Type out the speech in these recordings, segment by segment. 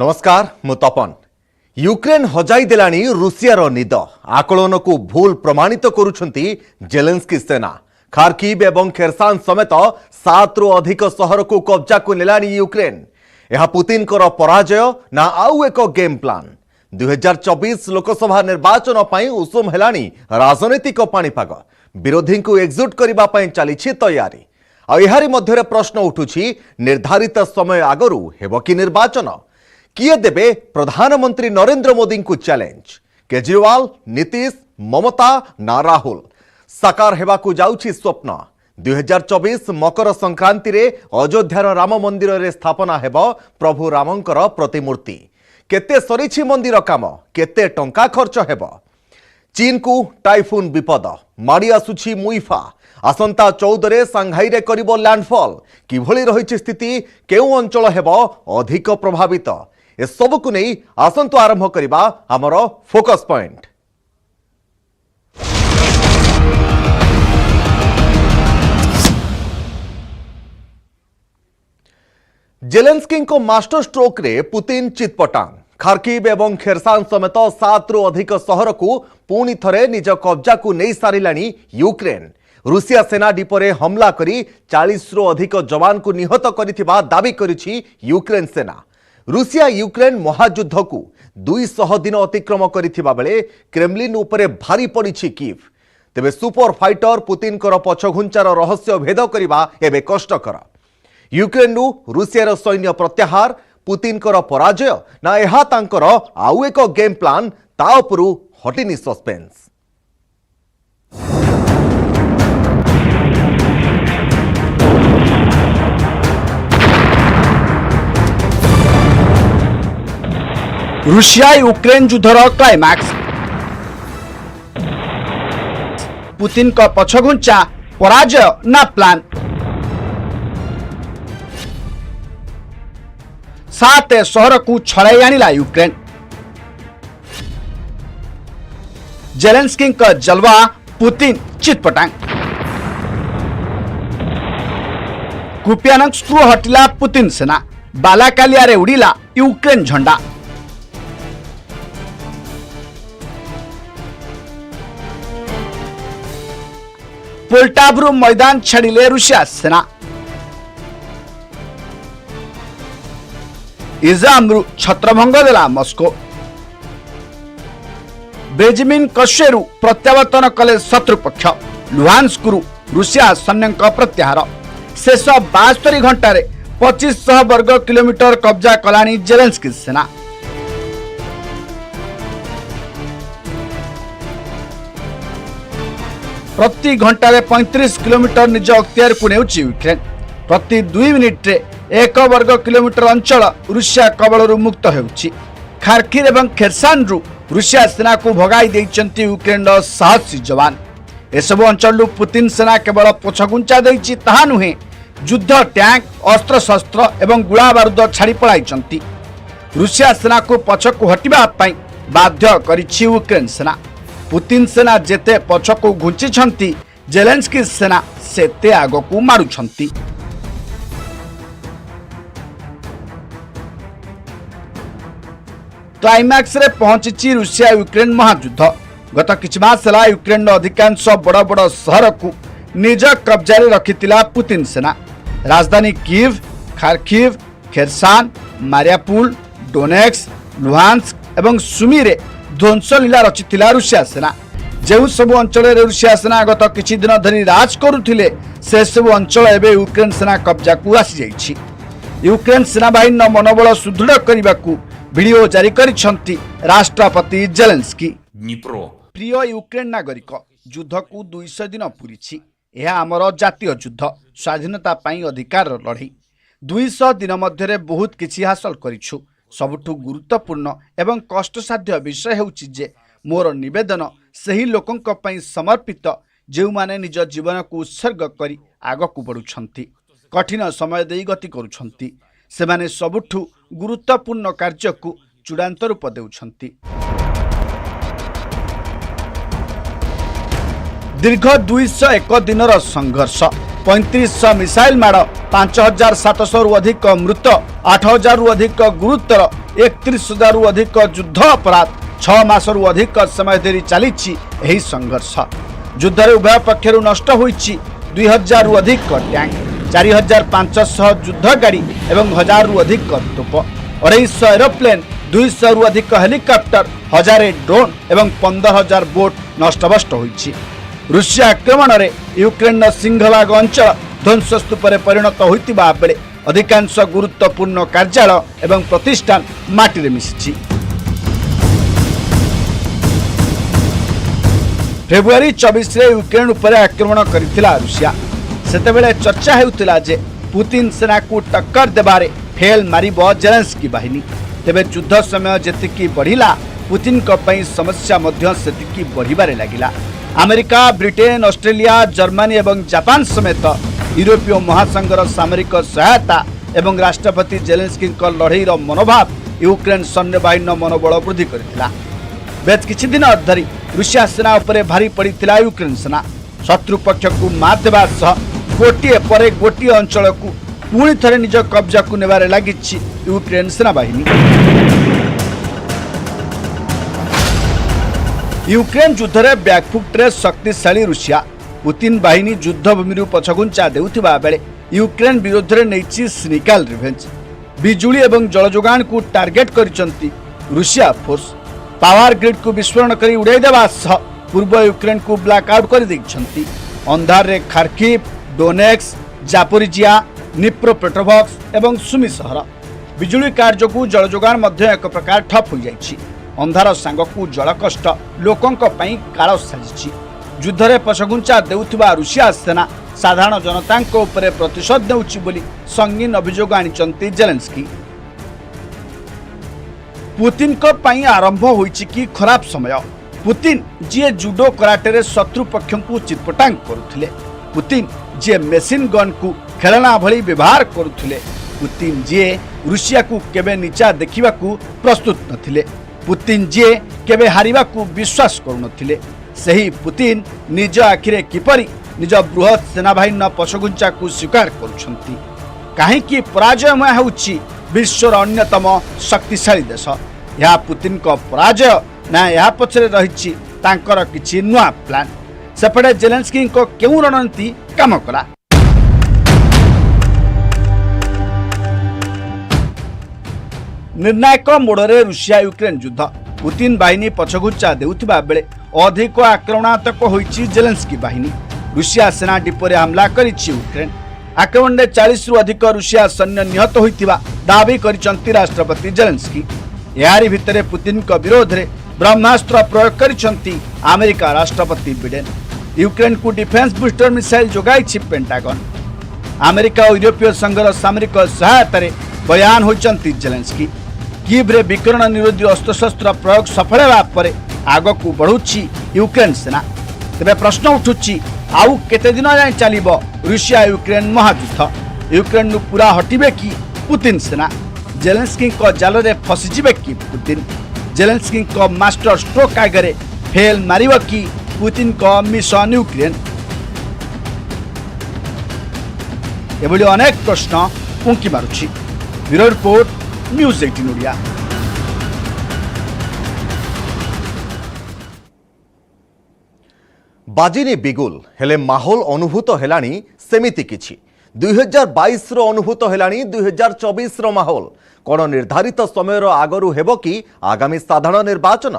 नमस्कार मु तपन। यूक्रेन हजाई देलानी रूसियार निद आकलन को भूल प्रमाणित करुछंती जेलेंस्की सेना। खार्किव एवं खेरसान समेत 7 रु अधिक सहर को कब्जा को नेलानी यूक्रेन। यह पुतिन कर पराजय ना आउ एक गेम प्लान। 2024 लोकसभा निर्वाचन पई उषुम हेलानी राजनीतिक पाणीपाग। विरोधी को एकजुट करबा पई चलीछि तैयारी। आहारी मध्य प्रश्न उठुछि निर्धारित समय आगरू हेबो कि निर्वाचन। किए देबे प्रधानमंत्री नरेंद्र मोदी को चैलेंज। केजरीवाल, नीतीश, ममता ना राहुल। साकार हेबाकु जाउछि स्वप्न। 2024 मकर संक्रांति रे अयोध्यार राम मंदिर रे स्थापना हेबो प्रभु रामंकर प्रतिमूर्ति। केते सरीछि मंदिर काम, केते टंका खर्च हेबो। चीन को टाइफून विपद माड़ी आसुछि मुइफा। आसंता 14 रे सांघाई रे करिबो लैंडफॉल। किभଳି रहिछि स्थिति, केउ अंचल हेबो अधिक प्रभावित, ए सब को नहीं आसंतु आरंभ करिबा हमर फोकस पॉइंट। जेलेंस्की को मास्टर स्ट्रोक रे पुतिन चितपटांग। खार्किव एवं खेरसान समेत 7 रु अधिक सहर को पुणी थरे निज कब्जा को नहीं सारिलानी यूक्रेन। रूसिया सेना डिपोरे हमला करी 40 रु अधिक जवान को निहत करिथिबा दाबी करिछि यूक्रेन सेना। रूसिया यूक्रेन महायुद्ध को 200 दिन अतिक्रम करिथिबा बेले क्रेमलिन उपरे भारी पड़िछि कीव। तेबे सुपर फाइटर पुतिन कर पछघुंचार रहस्य भेद करिबा एबे कष्टकर। यूक्रेन नु रूसियार सैन्य प्रत्याहार, पुतिन कर पराजय ना एहा तांकर आउ एक गेम प्लान, ता उपरु हटिनी सस्पेंस। रूसिया यूक्रेन युद्धर क्लाइमैक्स। पुतिन का पछघुंचा, पराजय ना प्लान। 7 सहर को छड़ाई आनिला यूक्रेन। जेलेंस्की का जलवा, पुतिन चितपटांग। कुपियानक्स को हटिला पुतिन सेना। बालाकालिया रे उड़िला यूक्रेन झंडा। पोल्टाब्रू मैदान छाड़िले रूसिया सेना। इजाम्रू छत्रभंग देला मस्को। बेजमिन कशेरू प्रत्यावर्तन कले शत्रुपक्ष। लुहान्स्करू रूसिया सैन्य प्रत्याहार। शेष 72 घंटा 2500 वर्ग किलोमीटर कब्जा कलानी जेलेंस्की सेना। प्रति घंटे 35 किलोमीटर निज अख्तियार को नेउछि यूक्रेन। प्रति 2 मिनिट रे 1 वर्ग किलोमीटर अंचल रूसिया कबल मुक्त होउछि। खार्किव एवं खेरसान रु रूसिया सेना को भगाई देइचंती यूक्रेन साहसी जवान। एसबु अंचल पुतिन सेना केवल पछगुंचा देइछि ताहा नुहे, युद्ध टैंक, अस्त्र शस्त्र एवं गुला बारूद छाड़ी पळाइचंती। रूसिया सेना को पछकु हटिबा पई बाध्य करिछि यूक्रेन सेना। पुतिन सेना जेते पछकु घुंची, जेलेंस्की सेना सेते आगकु मारुछंती। क्लाइमैक्स रे पहुंची रूसिया यूक्रेन महायुद्ध। गत किछ मास हला यूक्रेन अधिकांश बड़ बड़ सहर को निज कब्जा रे रखितिला पुतिन सेना। राजधानी कीव, खार्किव, खेरसान, मारियापुल, डोनेक्स, लुहान्स्क एवं सुमी रे ध्वंस लीला रचिथिला रूसिया सेना। जो सब अंचल रूसिया सेना गत किछि दिन धरी राज करुथिले, से सब अंचल एबे यूक्रेन सेना कब्जा को आसी जाइछि। यूक्रेन सेना बाहिनी मनोबल सुदृढ़ करबाकू वीडियो जारी करिसंती राष्ट्रपति जेलेंस्की। प्रिय यूक्रेन नागरिक, युद्ध को 200 दिन पूरीछि। यह आमर जातीय युद्ध, स्वाधीनता पाई अधिकार लड़ाई। 200 दिन मध्य बहुत किछि हासिल करिछु। सबुठु गुरुत्वपूर्ण एवं कष्टसाध्य विषय हेउछि जे मोर निवेदन सही लोकंक पई समर्पित, जो माने निज जीवन को उत्सर्ग करी आगकू बढ़ुछंती, कठिन समय देई गति करुछंती। सेमाने सबुठु गुरुत्वपूर्ण कार्य को चूड़ांत रूप देउछंती। दीर्घ 201 दिनर संघर्ष, 3500 मिसाइल माड़ 5700 रु अधिक मृत 8000 रु अधिक गुरुतर 31,000 रु अधिक युद्ध अपराध 6 मास रु अधिक समय धरी चली संघर्ष। युद्ध उभय पक्षर नष्ट होईछि 2000 रु अधिक टैंक 4500 युद्ध गाड़ी एवं 1000 रु अधिक तोप 250 एरोप्लेन 200 रु अधिक हेलिकॉप्टर 1000 ड्रोन एवं 15,000 बोट नष्टभष्ट होईछि। रूसिया आक्रमण में यूक्रेन सिंहभाग अंचल ध्वंसस्तूप परिणत होइतिबा बेले अधिकांश गुरुत्वपूर्ण कार्यालय एवं प्रतिष्ठान माटी मिशिछि। फेब्रुआरी 24 रे यूक्रेन उपर आक्रमण करिथिला रूसिया। सेतेबेले चर्चा हेउतिला जे पुतिन सेना को टक्कर देबारे फेल मारिबो जेलेंस्की बाहिनी। तेबे युद्ध समय जेतिकी बढ़िला पुतिन को पई समस्या मध्य सेतिकी बढ़िबारे लागिला। अमेरिका, ब्रिटेन, ऑस्ट्रेलिया, जर्मनी एवं जापान समेत यूरोपीय महासंघर सामरिक सहायता एवं राष्ट्रपति जेलेंस्की लड़ईर मनोभाव यूक्रेन सैन्य बाहिनी मनोबल वृद्धि करथिला। बेच किछि दिन धरी रूसिया सेना उपरे भारी पड़िथिला यूक्रेन सेना। शत्रु पक्ष को मात देबा सह गोटिए परे गोटिए अंचल को पुणी थरे निज कब्जा को नेबारे लागिछि यूक्रेन सेना बाहिनी। यूक्रेन युद्ध में बैकफुट्रे शक्तिशाली रूसिया पुतिन बाहिनी युद्धभूमि पछघुंचा देउथिबा बेले यूक्रेन विरोध में नहीं स्निकाल रिवेंज। बिजुली एवं जल जोगान को टार्गेट करिसंती रूसिया फोर्स। पावर ग्रिड को विस्फोरण कर उड़ाई देवा सह पूर्व यूक्रेन को ब्लैकआउट कर देइछंती। अंधार रे खार्किव, डोनेक्स, जापोरिजिया, निप्रोपेट्रोव्स्क एवं सुमी सहर बिजुली कार्य को जल जोगान मध्य एक प्रकार ठप हो जाइछि। अंधार सांगकू जल कष्ट लोकों काल साजिछि। युद्ध में पछघुंचा देउथिबा रूसिया सेना साधारण जनता उपरे प्रतिशोध देउछि बोली संगीन अभियोग आनिचंती जेलेंस्की। पुतिन को पई आरंभ होइछि कि खराब समय। पुतिन जे जुडो कराटे रे शत्रु पक्ष को चितपटांग करुथिले। पुतिन जे मेसिन गन को खेलना भली व्यवहार करुथिले। पुतिन जे रूसिया को केबे नीचा देखिबा को प्रस्तुत नथिले। पुतिन जे केबे हारिबा को विश्वास करुनथिले। सही पुतिन निज आखिरे किपरि निज बृहत सेनाबाहिनी पछघुंचा को स्वीकार करुछंती। काहेकि पराजयमय होउछि विश्वर अन्यतम शक्तिशाली देश। यह पुतिन को पराजय ना यह पछरे रहिछि तांकर किछि नुआ प्लान। सेपटे जेलेंस्की को केउ रणनीति काम कला। निर्णायक मोड़े रूसिया यूक्रेन युद्ध। पुतिन बाहिनी पछघुंचा देउथिबा बेले अधिक आक्रमणात्मक होइछि जेलेंस्की बाहिनी। रूसिया सेना डिपोरे हमला करिछि यूक्रेन। आक्रमण में 40 रु अधिक रूसिया सैन्य निहत होइतिबा दाबी करिसंती राष्ट्रपति जेलेंस्की। यारी भितरे पुतिन को विरोध रे ब्रह्मास्त्र प्रयोग करिसंती अमेरिका राष्ट्रपति बिडेन। यूक्रेन को डिफेंस बूस्टर मिसाइल जोगाइछि पेंटागन। अमेरिका और यूरोपीय संघर सामरिक सहायता रे बयान होइसंती जेलेंस्की। कीव रे विकर्ण निरोधी अस्त्रशस्त्र प्रयोग सफल हेबा परे आगकू बढ़ुछि यूक्रेन सेना। तेबे प्रश्न उठुछि आउ केते दिन जाय चलिबो रूसिया यूक्रेन महायुद्ध। यूक्रेन नु पूरा हटिबे कि पुतिन सेना? जेलेंस्की को जाल रे फसिजिबे कि पुतिन? जेलेंस्की को मास्टर स्ट्रोक आगरे फेल मारिबो कि पुतिन को मिशन यूक्रेन? एभली अनेक प्रश्न उंकी मारुछि। Bureau report, news 18 Odia. बाजिनी बिगुल हेले माहौल अनुभूत हेलानी सेमिति किछि। 2022 रो अनुभूत हेलानी 2024 रो माहौल। कोन निर्धारित समय आगरू हेबो कि आगामी साधारण निर्वाचन?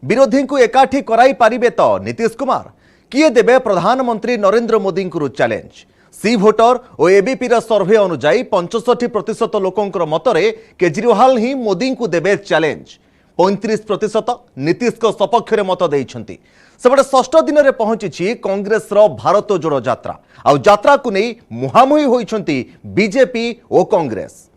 विरोधी को एकाठी कराई पारिबे तो नीतीश कुमार? किए देबे प्रधानमंत्री नरेंद्र मोदी को चैलेंज? सी भोटर और एबीपी सर्वे अनुजाई 65% लोकों मतरे केजरीवाल ही मोदी को देबे चैलेंज। 35% नीतीश को सपक्ष मत देइछंती। सेपटे षष्ठ दिन में पहुंची कांग्रेस भारत जोड़ो यात्रा। आउ यात्रा को नहीं मुहांमुही होइछंती बीजेपी और कांग्रेस।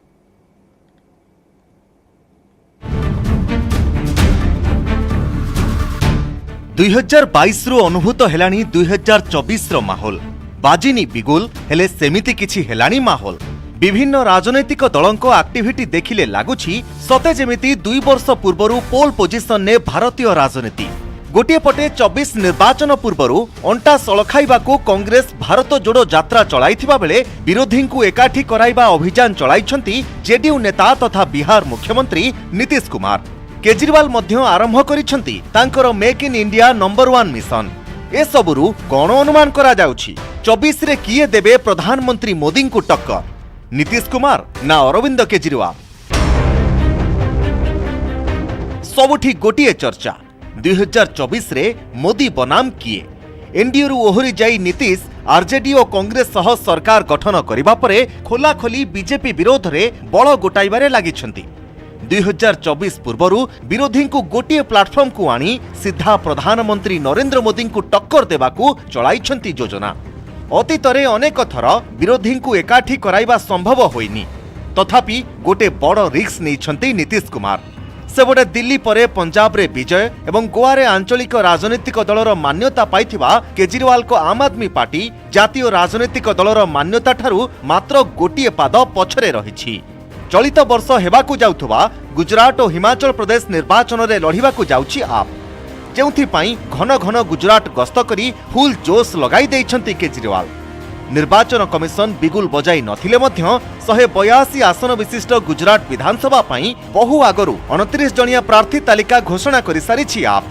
दुई 2022 रो अनुभूत हेलानी 2024 रो माहौल। बाजिनी बिगुल हेले सेमिति किछि हेलानी माहौल। विभिन्न राजनैतिक दलों को एक्टिविटी देखिले लागुछि सते जेमिति 2 वर्ष पूर्वरु पोल पोजिशन ने भारतीय राजनीति। गोटे पटे 24 निर्वाचन पूर्वरु अंटा सलखाइबाकू कांग्रेस भारत जोड़ो यात्रा चलाइथिबा बेले विरोधी को एकाठी कराइबा अभियान चलाइछंती जेडीयू नेता तथा बिहार मुख्यमंत्री नीतीश कुमार। केजरीवाल मध्य आरंभ करिछंती तांकर make in India number 1 mission. ए सबुरु कोन अनुमान करा जाउछि 24 रे किए देबे प्रधानमंत्री मोदी को टक्कर, नीतीश कुमार ना अरविंद केजरीवाल? सबुठी गोटिए चर्चा 2024 रे मोदी बनाम किए? एनडीए रु ओहरी जाई नीतीश आरजेडी और कांग्रेस सह सरकार गठन करिबा परे खोलाखोली बीजेपी विरोध रे बळ गोटाइबारे लागिछंती। 2024 पूर्वरु विरोधी को गोटिए प्लाटफॉर्म को आनी सीधा प्रधानमंत्री नरेंद्र मोदी को टक्कर देबाकू चलाइछंती योजना। अतीतरे अनेक थर विरोधी को एकाठी कराइबा संभव होइनी, तथापि गोटे बड़ रिस्क नैछंती नीतीश कुमार। सेबडे दिल्ली परे पंजाब रे विजय एवं गोवा रे आंचलिक राजनीतिक दलर मान्यता पाइथिबा केजरीवाल को आम आदमी पार्टी जातीय राजनीतिक दलर मान्यता ठारू मात्र गोटिए पाद पछरे रहिछि। चलित वर्ष हेबाकू जाउथबा गुजरात और हिमाचल प्रदेश निर्वाचन रे लढिबाकू जाउछि आप, जेउथिपाई घन घन गुजरात गस्त करी फुल जोश लगाई दैछंती केजरीवाल। निर्वाचन कमिशन बिगुल बजाई नथिले मध्य 182 आसन विशिष्ट गुजरात विधानसभा पाई बहु आगरू 29 जणिया प्रार्थी तालिका घोषणा करि सारिछि आप।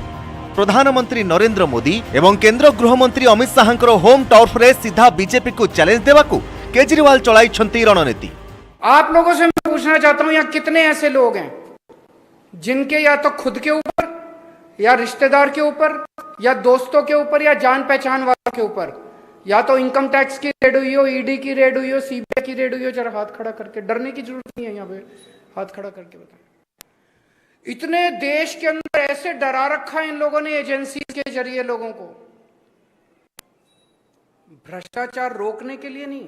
प्रधानमंत्री नरेंद्र मोदी एवं केंद्र गृहमंत्री अमित शाहंकर होम टर्फ रे सीधा बीजेपी को चैलेंज देबाकू केजरीवाल चलाइछंती रणनीति। आप लोगों से मैं पूछना चाहता हूं, यहाँ कितने ऐसे लोग हैं जिनके या तो खुद के ऊपर या रिश्तेदार के ऊपर या दोस्तों के ऊपर या जान पहचान वालों के ऊपर या तो इनकम टैक्स की रेड हुई हो, ईडी की रेड हुई हो, सीबीआई की रेड हुई हो? जरा हाथ खड़ा करके, डरने की जरूरत नहीं है, यहाँ पे हाथ खड़ा करके बताएं। इतने देश के अंदर ऐसे डरा रखा है इन लोगों ने एजेंसी के जरिए लोगों को, भ्रष्टाचार रोकने के लिए नहीं,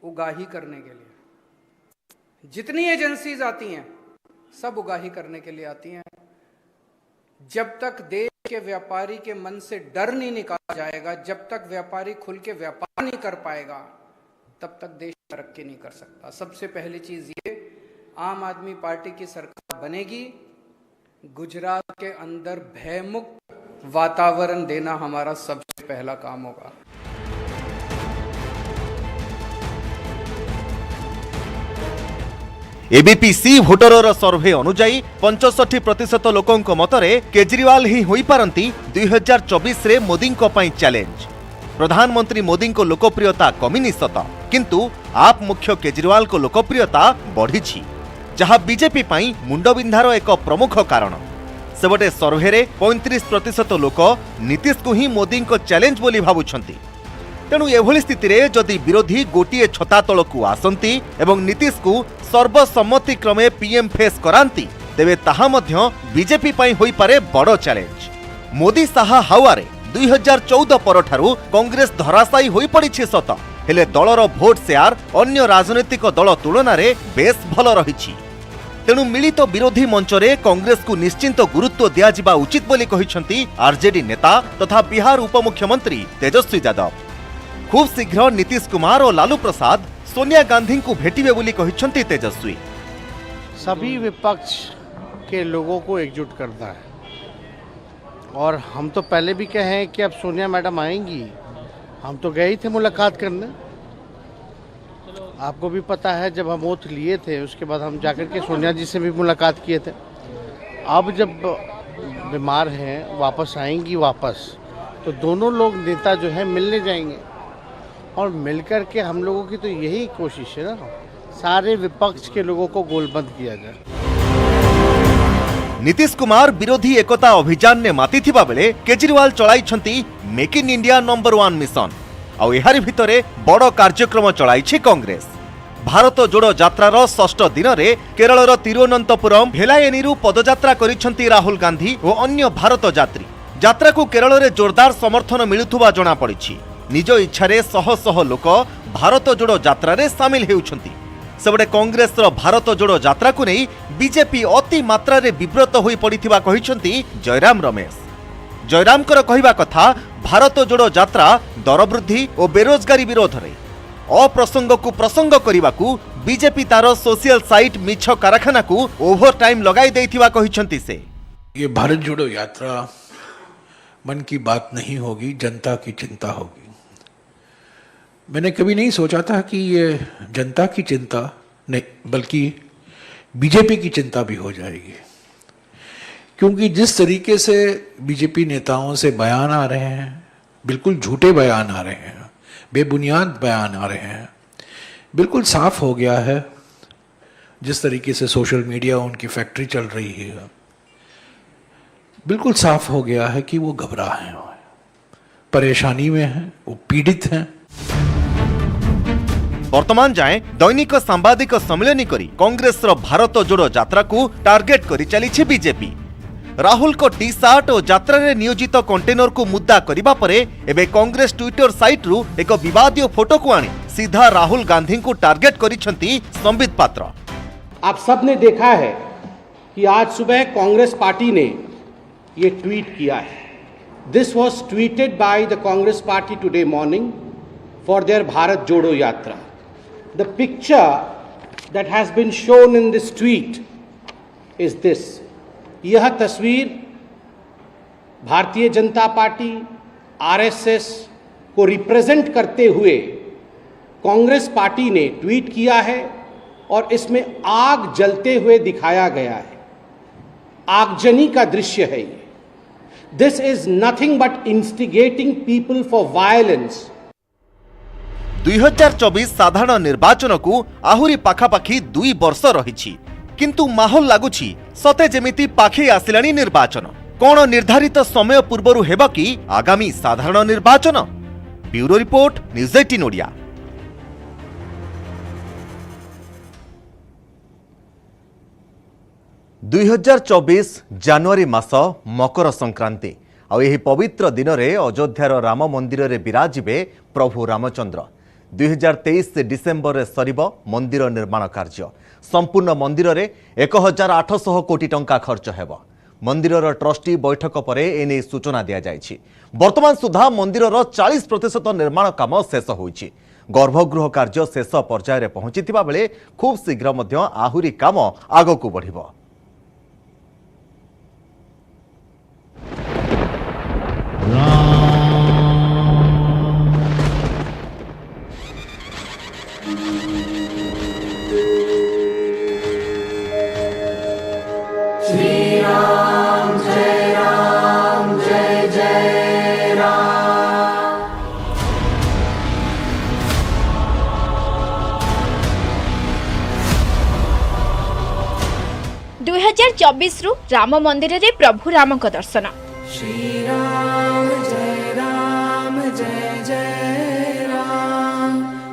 उगाही करने के लिए। जितनी एजेंसीज आती हैं सब उगाही करने के लिए आती हैं। जब तक देश के व्यापारी के मन से डर नहीं निकाला जाएगा, जब तक व्यापारी खुल के व्यापार नहीं कर पाएगा, तब तक देश तरक्की नहीं कर सकता। सबसे पहली चीज ये, आम आदमी पार्टी की सरकार बनेगी, गुजरात के अंदर भयमुक्त वातावरण देना हमारा सबसे पहला काम होगा। एबीपी भोटर सर्वे अनुजाई 65% लोकों मतरे केजरीवाल ही होई पारंती 2024 रे मोदी को पाई चैलेंज। प्रधानमंत्री मोदी को लोकप्रियता कमिनी सत, किंतु आप मुख्य केजरीवाल को लोकप्रियता बढ़ी, जहां बीजेपी पाई मुंडबिंधार एक प्रमुख कारण। सेबटे सर्वे रे 35% लोक नीतीश को ही मोदी को चैलेंज बोली भावुछंती। तेणु एभली स्थिति रे जदि विरोधी गोटिए छता तलकू आसंती एवं नीतीश को सर्वसम्मति क्रमे पीएम फेस करांती, तेबे ताहा मध्य बीजेपी पाई होई पारे बड़ चैलेंज। मोदी साहा हावारे 2014 परठारू कांग्रेस धराशायी होई पड़िछि सत, हेले दलर भोट शेयर अन्य राजनीतिक दल तुलन में बेस भल रही। तेणु मिलित विरोधी मंचरे कांग्रेस को निश्चिंत गुरुत्व दियाजिबा उचित बोली कहिछंती आरजेडी नेता तथा बिहार उपमुख्यमंत्री तेजस्वी यादव। खूब शीघ्र नीतीश कुमार और लालू प्रसाद सोनिया गांधी को भेटिबे बोली कहिछंती तेजस्वी। सभी विपक्ष के लोगों को एकजुट करना है, और हम तो पहले भी कहे हैं कि अब सोनिया मैडम आएंगी। हम तो गए ही थे मुलाकात करने, आपको भी पता है। जब हम ओथ लिए थे उसके बाद हम जाकर के सोनिया जी से भी मुलाकात किए थे। अब जब बीमार हैं, वापस आएंगी वापस, तो दोनों लोग नेता जो है मिलने जाएंगे, और मिलकर के हम लोगों की तो यही कोशिश है ना, सारे विपक्ष के लोगों को गोलबंद किया जाए। नीतीश कुमार विरोधी एकता अभियान ने माती थिबा बेले केजरीवाल चलाइछंती make in India number 1 mission. आउ एहारी भितरे बड़ कार्यक्रम चलाइछि कांग्रेस। भारत जोड़ो यात्रार 6ठ दिन रे केरलर तिरुवनंतपुरम भेलायेनीरु पदयात्रा करिछंती राहुल गांधी और अन्य भारत यात्री। यात्रा को केरल रे जोरदार समर्थन मिलुथुबा जणा पड़िछि। निज इच्छारे शह शह लोक भारत जोड़ो यात्रा रे शामिल हेउछंती। सेबडे कांग्रेस भारत जोड़ो यात्रा को नहीं बीजेपी अति मात्रा रे विब्रत होई पड़िथिबा कहिछंती जयराम रमेश। जयरामकर कहिबा कथा, भारत जोड़ो यात्रा दर वृद्धि और बेरोजगारी विरोध रे अप्रसंग को प्रसंग करिबाकू बीजेपी तार सोशल साइट मिछ कारखाना को ओभर टाइम लगाई दैथिबा कहिछंती से। ये भारत जोड़ो यात्रा मन की बात नहीं होगी, जनता की चिंता होगी। मैंने कभी नहीं सोचा था कि ये जनता की चिंता नहीं बल्कि बीजेपी की चिंता भी हो जाएगी, क्योंकि जिस तरीके से बीजेपी नेताओं से बयान आ रहे हैं, बिल्कुल झूठे बयान आ रहे हैं, बेबुनियाद बयान आ रहे हैं, बिल्कुल साफ हो गया है जिस तरीके से सोशल मीडिया उनकी फैक्ट्री चल रही है, बिल्कुल साफ हो गया है कि वो घबरा हैं, परेशानी में हैं, वो पीड़ित हैं। वर्तमान जाए दैनिक सांबादिक सम्मेलन करी कांग्रेस भारत जोड़ो यात्रा को टार्गेट करी चली बीजेपी। राहुल को टी सार्ट और यात्रा रे नियोजित कंटेनर को मुद्दा करिबा परे एबे कांग्रेस ट्विटर साइट रु एक विवादित फोटो को आनी सीधा राहुल गांधी को टार्गेट करिसेंती संबित पात्र। आप सब ने देखा है कि आज सुबह कांग्रेस पार्टी ने ये ट्वीट किया है। This was tweeted by the Congress party today morning for their Bharat Jodo Yatra. The picture that has been shown in this tweet is this. यह तस्वीर भारतीय जनता पार्टी आरएसएस को रिप्रेजेंट करते हुए कांग्रेस पार्टी ने ट्वीट किया है और इसमें आग जलते हुए दिखाया गया है। आगजनी का दृश्य है ये। This is nothing but instigating people for violence. 2024 साधारण निर्वाचन को आहुरी पाखापाखी 2 वर्ष रही, किंतु माहौल लगुछि सते जेमिति पाखे आसिलानी निर्वाचन। कोन निर्धारित समय पूर्वरु हेबा कि आगामी साधारण निर्वाचन? Bureau report, news 18 Odia. जनवरी मास मकर संक्रांति आ यही पवित्र दिन में अयोध्यार राम मंदिर रे विराजिबे प्रभु रामचंद्र। 2023 डिसेम्बर रे सरिब मंदिर निर्माण कार्य। संपूर्ण मंदिर रे 1800 कोटी टंका खर्च हेब। मंदिर ट्रस्टी बैठक पर एने सूचना दिया जायछि। वर्तमान सुधा मंदिर 40% निर्माण काम शेष होइछि। गर्भगृह कार्य शेष पर्याय रे पहुंचिथिबा बेले खूब शीघ्र मध्य आहुरी काम आगकू बढ़िबो। श्री राम जय जय राम। 2024 रु राम मंदिर रे प्रभु राम का दर्शन। श्री राम जय राम।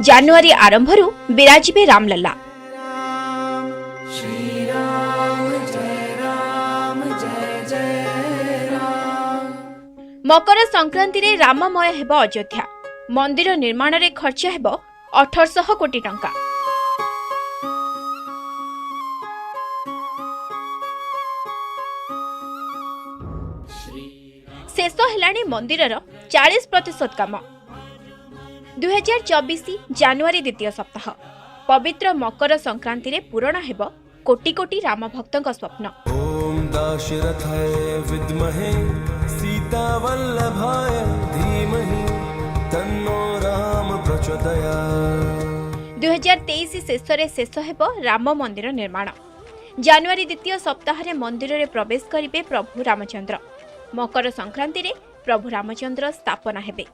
जनवरी आरंभ रु विराजिबे रामलला। श्री राम जय राम। मकर संक्रांति रे राममय हेबो अयोध्या। मंदिर निर्माण रे खर्च हेबो 1800 कोटी टंका। शेष हेलाणी मंदिरर 40% काम। 2024 जनवरी द्वितीय सप्ताह पवित्र मकर संक्रांति रे पूरण हेब कोटी कोटी राम भक्तଙ୍କ स्वप्न। ओम दाशरथाय विद्महे सीतावल्लभाय धीमहि तन्नो राम प्रचोदयात्। 2023 शेष हेब राम मंदिर निर्माण। जनवरी द्वितीय सप्ताह रे मंदिर रे प्रवेश करिवे प्रभु रामचंद्र। मकर संक्रांति रे प्रभु रामचंद्र स्थापना हेबे।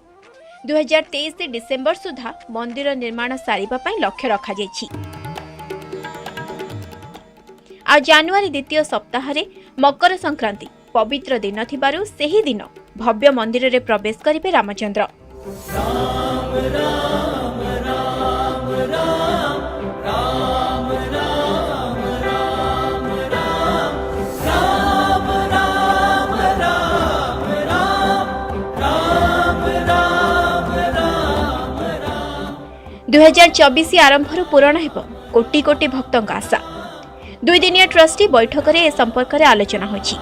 2023 डिसेम्बर सुधा मंदिर निर्माण सारिबा पई लक्ष्य रखा जायछि। आ जनवरी द्वितीय सप्ताह रे मकर संक्रांति पवित्र दिन थिबारु सेही दिन भव्य मंदिर रे प्रवेश करिवे रामचंद्र। राम राम राम राम राम राम राम राम राम राम राम राम राम राम। 2024 आरंभर पूरण हेब कोटी कोटी भक्तଙ୍କ आशा। 2 दिनिया ट्रस्टी बैठक रे ए संपर्क रे आलोचना होछि।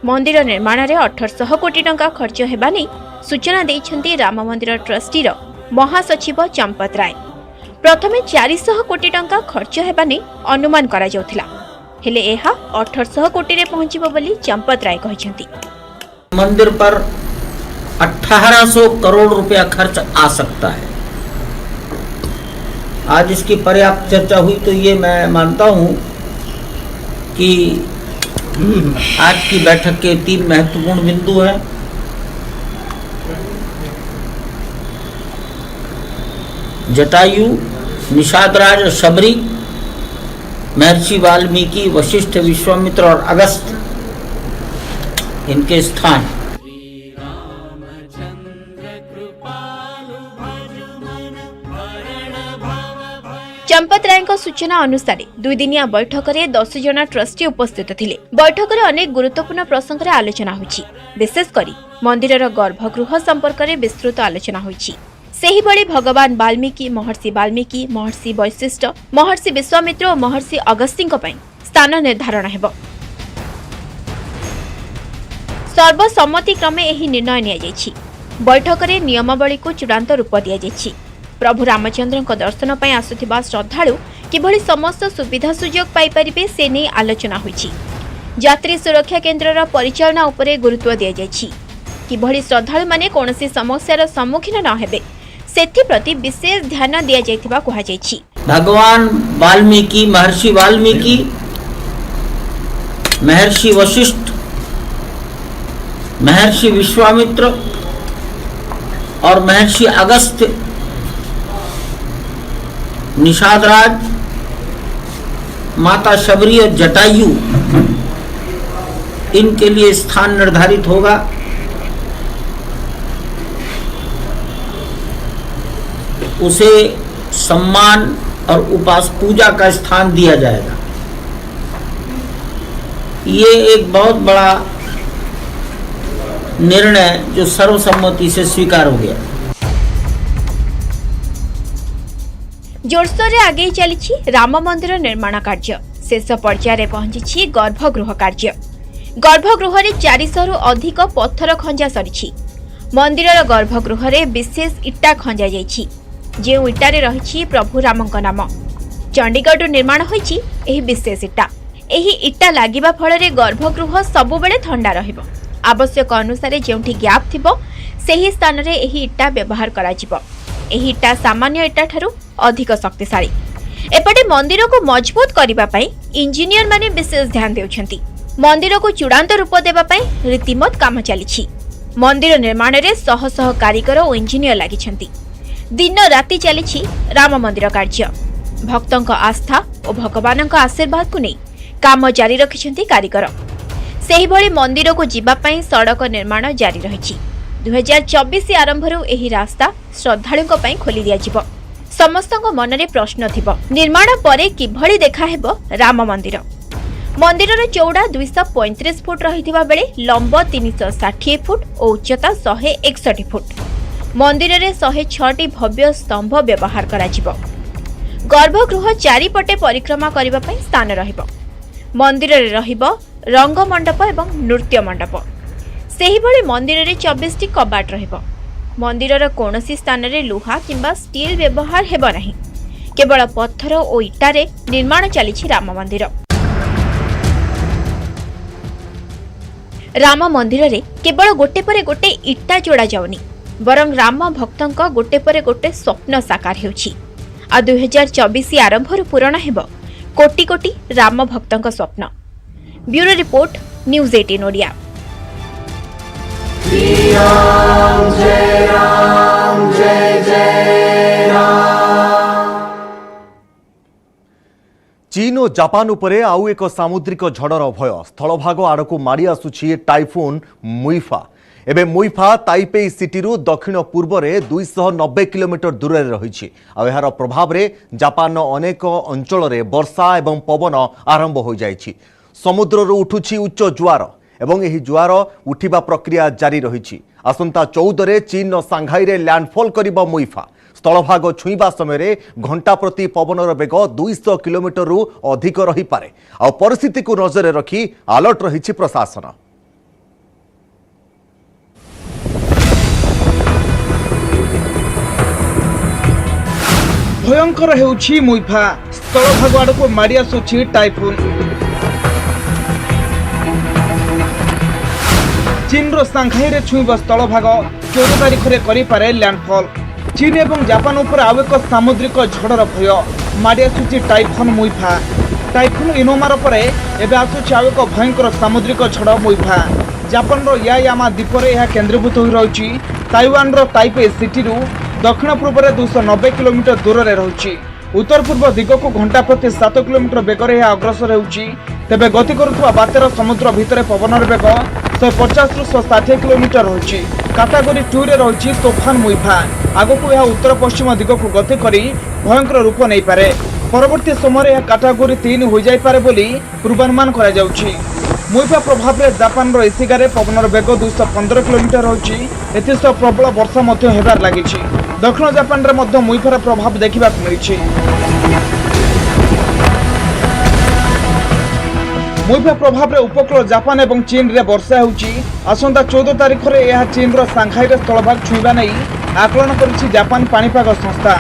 मंदिर निर्माण रे 1800 कोटी टंका खर्च हेबा नै सूचना दैछन्ती राम मंदिर ट्रस्टी रो महासचिव चंपत राय। प्रथमे 400 कोटी टंका खर्च हेबा नै अनुमान करा जाउथिला, हेले एहा 1800 कोटी रे पहुंचिबो बोली चंपत राय कहिसन्ती। मंदिर पर 1800 करोड़ रुपया खर्च आ सकता है। आज इसकी पर्याप्त चर्चा हुई, तो ये मैं मानता हूं कि आज की बैठक के 3 महत्वपूर्ण बिंदु हैं। जटायु, निषादराज और शबरी, महर्षि वाल्मीकि, वशिष्ठ, विश्वामित्र और अगस्त, इनके स्थान। चंपत राय सूचना अनुसार 2 दिनिया बैठक में 10 जन ट्रस्टी उपस्थित थिले। बैठक में अनेक गुरुत्वपूर्ण प्रसंग रे आलोचना होईछि। विशेषकर मंदिरर गर्भगृह संपर्क में विस्तृत आलोचना होईछि। सेही बळी भगवान वाल्मीकि, महर्षि वैशिष्ठ, महर्षि विश्वामित्र और महर्षि अगस्त्यଙ୍କ ପାଇଁ स्थान निर्धारण हेबो। सर्वसम्मति क्रमे एही निर्णय निया जायछि। बैठक में नियमावली को चूड़ांत रूप दिया जायछि। प्रभु रामचंद्र दर्शन पर आसुथिबा श्रद्धालु किभली समस्त सुविधा सुजोग पाई परिबे से नहीं आलोचना होईछि। यात्री सुरक्षा केन्द्रर परिचालना उपरे गुरुत्व दिया जायछि। किभली श्रद्धालु माने कोनोसी समस्यार सम्मुखीन न हेबे सेथि प्रति विशेष ध्यान दिया जायथिबा कहा जायछि। भगवान वाल्मीकि, महर्षि वशिष्ठ, महर्षि विश्वामित्र और महर्षि अगस्त्य, निषादराज, माता शबरी और जटायु, इनके लिए स्थान निर्धारित होगा। उसे सम्मान और उपास पूजा का स्थान दिया जाएगा। ये एक बहुत बड़ा निर्णय जो सर्वसम्मति से स्वीकार हो गया। जोरसोर रे आगे चली राम मंदिर निर्माण कार्य। शेष पर्यायर पहुंची गर्भगृह कार्य। गर्भगृह 400 रु अधिक पत्थर खंजा सरी। मंदिर गर्भगृह रे विशेष इटा खंजा जाइछि। जे इटारे रही प्रभु रामक नाम। चंडीगढ़ निर्माण होइछि एही विशेष इटा। एही इटा लागिबा फल रे गर्भगृह सबुबेले ठंडा रहिबो। आवश्यक अनुसार जेउठी गैप थिबो सेही स्थान रे एही इटा व्यवहार करा जिवो। एही इटा सामान्य इटा ठारू अधिक शक्तिशाली। एपटे मंदिर को मजबूत करबा पई इंजीनियर माने विशेष ध्यान देउछंती। मंदिर को चूड़ांत रूप देबा पई रीतिमत काम चलीछि। मंदिर निर्माण रे शह शह कारीगर और इंजीनियर लागिछंती। दिन राति चलीछि राम मंदिर कार्य। भक्तों आस्था और भगवान आशीर्वाद को नहीं काम जारी रखिछंती कारीगर। सेही भली मंदिर को जीवा पई सड़क निर्माण जारी रहिछि। 2024 आरंभ एही रास्ता श्रद्धालुओं पई खोली दिया जिवो। समस्तଙ୍କ मनरे प्रश्न थिबो निर्माण परे किभली देखा हेबो राम मंदिर। मंदिरर चौड़ा 235 फुट रहिथिबा बेले लंब 360 फुट और उच्चता 161 फुट। मंदिर रे 106टी भव्य स्तंभ व्यवहार करा जिवो। गर्भगृह चारिपटे परिक्रमा करिबा पई स्थान रहिबो। मंदिर रे रहिबो रंग मंडप एवं नृत्य मंडप। सेही भली मंदिर रे 24टी कबाट रहिबो। मंदिरर कोनोसी स्थान रे लुहा किंबा स्टील व्यवहार हेबो नहीं। केवल पत्थर और इटारे निर्माण चलीछि राम मंदिर। राम मंदिर रे केवल गोटे परे गोटे इटा जोड़ा जाउनी, बरं राम भक्तंक गोटे परे गोटे स्वप्न साकार हेउछि। आ 2024 आरंभ पूरण हेबो कोटी कोटी राम भक्तंक स्वप्न। Bureau report news 18 Odia. चीन और जापान उपरे आउ एक सामुद्रिक झड़र भय। स्थलभाग आड़क माड़ी आसुछि टाइफुन मुइफा। एबे मुइफा ताइपेई सिटी रु दक्षिण पूर्व रे 290 किलोमीटर दूर रे रहिछि। आ एहार प्रभाव रे जापान अनेक अंचल रे वर्षा एवं पवन आरंभ हो जाइछि। समुद्र रु उठुछि उच्च जुआर एवं एही जुआर उठिबा प्रक्रिया जारी रहिछि। आसंता 14 रे चीन सांघाई रे लैंडफॉल करिबो मुइफा। स्थलभाग छुईबा समय घंटा प्रति पवनर बेग 200 किलोमीटर रु अधिक रही पारे। आ परिस्थिति को नजर रखी अलर्ट रही प्रशासन। भयंकर हेउछि मुइफा। स्थलभाग आड़क माड़ी आसुछि टाइफुन। चीन सांघाई रे छुईब स्थल भाग 14 तारिख में करें लैंडफॉल। चीन एवं जापान उपर आउ एक सामुद्रिक झड़र भय माड़ी आसुची टाइफोन मुइफा। टाइफोन इनोमार पर एवं आसुची आउ एक भयंकर सामुद्रिक झड़ मुइफा। जापान यायामा द्वीप में यह केन्द्रीभूत हो रही। ताइवान ताइपे सिटी दक्षिण पूर्व में 290 किलोमीटर दूर में रही। उत्तर पूर्व दिग को घंटा प्रति 7 किलोमीटर बेगर यह अग्रसर होउची। तेबे गति करुवा बात्यार समुद्र भितर पवन बेग 150 रु 160 किलोमीटर रही। कैटेगरी 2 रे रही तोफान मुइफा। आगक यह उत्तर पश्चिम दिग को गति करी भयंकर रूप नहीं पारे। परवर्ती समय यह कैटेगरी 3 हो जाई पारे बोली पूर्वानुमान करा जाउची। मुइफा प्रभाव में जापान इसिगारे पवन बेग 215 किलोमीटर रही। एसह प्रबल वर्षा होबार लगी। दक्षिण जापान रे मुइफार प्रभाव देखा मिली। मुइफा प्रभाव में उपकूल जापान और चीन रे वर्षा होउची। आसंता 14 तारिख में यह चीन सांघाई स्थलभाग छुईबा नहीं आकलन करिछि जापान पाणीपाग संस्था।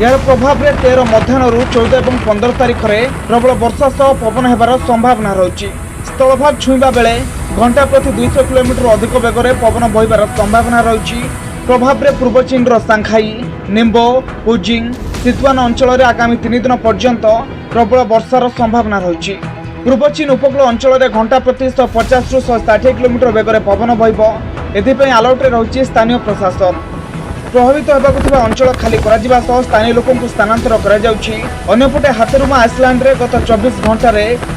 यार प्रभाव में 13 मध्याह्न 14 और 15 तारिख में प्रबल वर्षा सह पवन होबार संभावना रही। स्थलभाग छुईबा बेले घंटा प्रति 200 किलोमीटर अधिक बेगर पवन बहिबार संभावना रही। प्रभाव में पूर्व चीन सांघाई, निम्बो, पुजिंग, सितुआन अंचल में आगामी 3 दिन पर्यंत प्रबल वर्षार संभावना रही। पूर्व चीन उपकूल अंचल में घंटा प्रति 150 रु 160 किलोमीटर बेगर पवन बहिब। एथिपाई अलर्टे रही स्थानीय प्रशासन। प्रभावित होगा अंचल खाली करा स्थानीय लोकों स्थानांतर करपटे हाथरुमा आइसलैंड रे गत 24 घंटा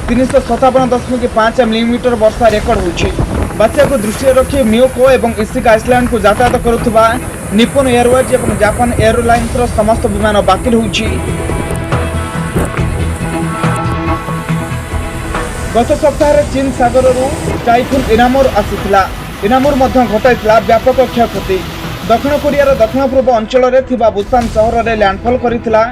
357.5 मिलीमीटर वर्षा रेकर्ड होछि। बात्या को दृष्टि रखी मियोको और इशिका आइसलैंड को यातायात करुवा निप्पन एयरवेज और जापान एयरलाइंस समस्त विमान बातिल होछि। गत सप्ताह चीन सागर टाइफुन इनामुर आसीथिला। इनामुर घटाइथिला व्यापक क्षयक्षति। दक्षिण कोरियार दक्षिण पूर्व अंचल में बुसान सहर में लैंडफॉल करिथिला।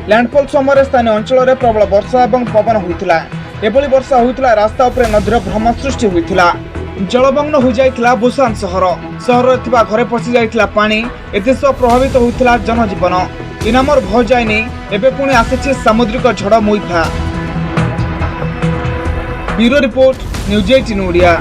लैंडफॉल समय स्थानीय अंचल में प्रबल वर्षा और पवन होइथिला। एभली वर्षा होइथिला रास्ता उपर नदीर भ्रम सृष्टि होइथिला। जलमग्न हो जाइथिला बुसान सहर थिबा घरे पशि जाइथिला पानी। एतेसह प्रभावित होइथिला जनजीवन। इनामर भय जायनी एबे पुणी आसिछि सामुद्रिक झड़ Muifa. Bureau report news 18 Odia.